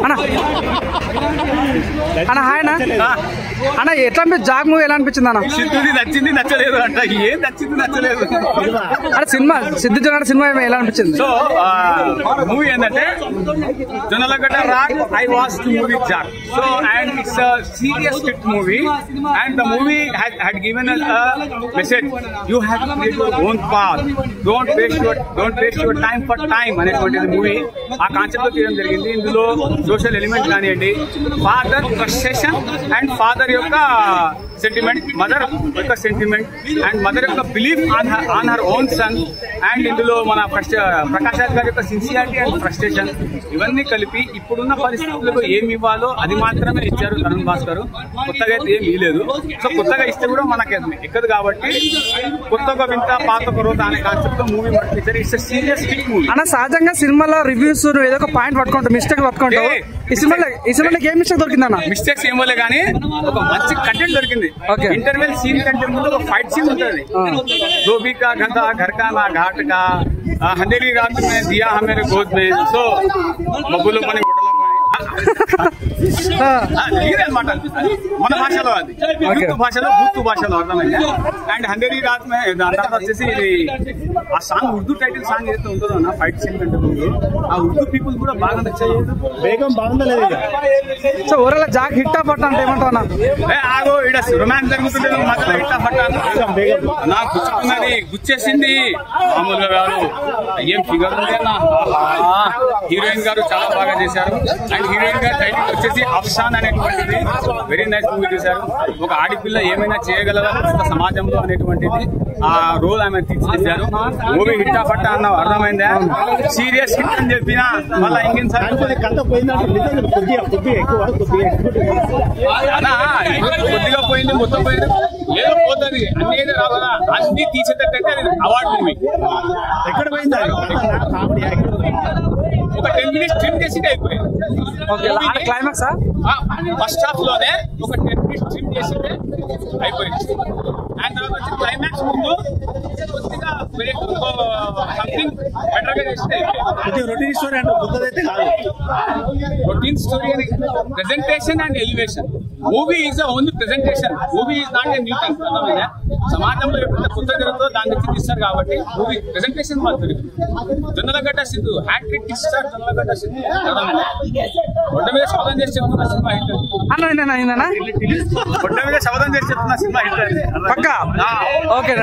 అన్న అన్న హాయ్ అన్న అన్న ఎట్లా అనిపించింది జాగ్ మూవీ ఎలా అనిపించింది అన్న? సిద్ధుది నచ్చింది నచ్చలేదు అంట, ఏం నచ్చింది నచ్చలేదు అరే సినిమా సిద్ధు జొన్నలగడ్డ సినిమా ఎలా అనిపించింది? సో మూవీ ఏంటంటే Jonnalagadda rock I was to movie జాగ్. So and it's a serious hit movie and the movie had given us a message. You have to create your own path. Don't waste your time for time అనేటువంటి movie ఆ concept లో తీయడం జరిగింది. ఇందులో social element కానివ్వండి, father frustration and father యొక్క sentiment, mother యొక్క sentiment and mother యొక్క belief on her own son, and ఇందులో మన ప్రకాష్ రాజ్ గారి యొక్క సిన్సియారిటీ అండ్ ఫ్రస్ట్రేషన్ ఇవన్నీ కలిపి ఇప్పుడున్న పరిస్థితులకు ఏమి ఇవ్వాలో అది మాత్రమే ఇచ్చారు తరుణ్ భాస్కర్ గారు. కొత్తగా అయితే ఏమి ఇవ్వలేదు. సో కొత్తగా ఇస్తే కూడా మనకి ఎక్కదు కాబట్టి కొత్తగా వింట పాత కొరత అనే కాన్సెప్ట్ మూవీ పట్టించారు. It's serious hit movie. అన్న సహజంగా సినిమాలో రివ్యూస్ ఏదో ఒక పాయింట్ పట్టుకుంటావు, మిస్టేక్ పట్టుకుంటావు. ఈ సినిమాలో ఏం మిస్టేక్ దొరికింది అన్న? మిస్టేక్స్ ఏమోలే కానీ ఒక మంచి కంటెంట్ దొరికింది. ఇంటర్వెల్ సీన్ కంటే ముందు ఒక ఫైట్ సీన్ ఉంటుంది. धोबी का गधा घर का ना घाट का अंधेरी रात में दिया हमें गोद में. సో మబ్బులో పని గుడ్డలో పని అనమాట మన భాషలో, అది ఉర్దూ భాషలో భూతు భాషలో అర్థమైంది. అండ్ అంధేరీ రాత్ మే దాని తర్వాత వచ్చేసి ఇది ఆ సాంగ్ ఉర్దూ టైటిల్ సాంగ్ ఏదైతే ఉంటుందో అన్న ఫైట్ సీన్ కంటే ముందు ఆ ఉర్దూ పీపుల్ కూడా బాగా నచ్చాయి. బేగం బాగుండలేదు. సో ఓవరాల్ జాగ్ హిట్ పట్ట అంటే ఏమంటావు అన్న? ఆగో ఇక్కడ రొమాన్స్ జరుగుతుంటే మధ్యలో హిట్ పట్ట నా గుచ్చుకున్నది గుచ్చేసింది మామూలుగా కాదు. ఏం ఫిగర్ ఉంది అన్న. హీరోయిన్ గారు చాలా బాగా చేశారు. అండ్ హీరోయిన్ గారు టైటిల్ వచ్చేసి అఫ్సాన్ అనేటువంటిది వెరీ నైస్ మూవీ చేశారు. ఒక ఆడపిల్ల ఏమైనా చేయగలదా సమాజంలో అనేటువంటిది ఆ రోల్ ఆమె తీర్చిదిద్దారు. మూవీ హిట్ పట్ట అన్న అర్థమైందా? సీరియస్ హిట్ అని చెప్పినా మళ్ళీ ఇంకేం సార్ అన్నా కొద్దిగా పోయింది మొత్తం పోయింది ఏదో పోతుంది అన్ని అయితే రావాలా అన్ని తీసేటట్టయితే అది అవార్డు మూవీ. ఎక్కడ పోయింది ఒక 10 minutes ట్రిమ్ చేసి అయిపోయింది. క్లైమాక్స్ ఫస్ట్ హాఫ్ లోనే ఒక 10 minutes ట్రిమ్ చేసి అయిపోయింది. అండ్ తర్వాత వచ్చి క్లైమాక్స్ ముందు కొద్దిగా సంథింగ్ బెటర్ గా చేస్తే రొటీన్ స్టోరీ అంటే కొత్తదైతే కాదు. రొటీన్ స్టోరీ అని presentation and elevation. Movie is only presentation. Movie is not a new thing. సమాజంలో ఎప్పుడైతే కొత్త జరుగుతుందో దాన్ని తెచ్చి తీస్తారు కాబట్టి మూవీ ప్రెజెంటేషన్ మాత్రమే. జొన్నలగడ్డ సిద్ధు హ్యాట్రిక్ ఇస్తారు. జొన్నలగడ్డ సిద్ధు ఒడ్డ మీద శబ్దం చేసి చెప్తున్న సినిమా హిట్. ఒడ్డ మీద శబ్దం చేసి చెప్తున్న సినిమా హిట్. పక్కా ఓకే.